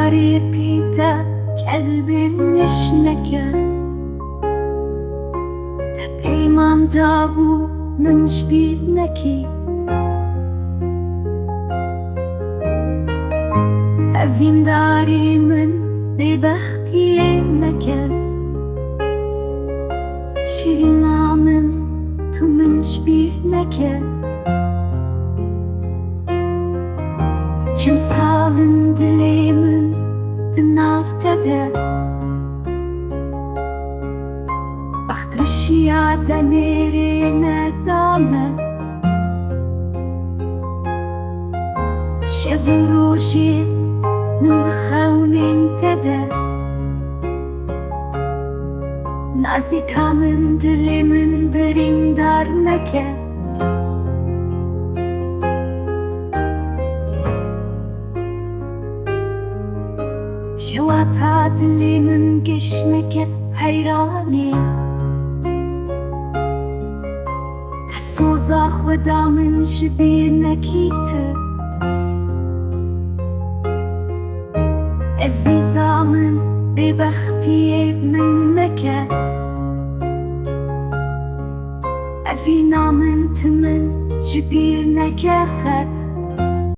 داری پیدا قلبی نشنکه پیمان دابو منش بیر نکی evin darimin bebahtiye mekel şirinamın tümünş bir nekel Çimsalın dileğimin dınavtede Bahtırşıya demirine dame Şevuruşi ندخون تده نازیکا من دلی من برین دار نکه شواتا دلی من گش نکه حیرانی تسوزا خدا من شبیر نکیته عزیزامın bebahtiye من نکه evینامın tümün جبیر نکه قد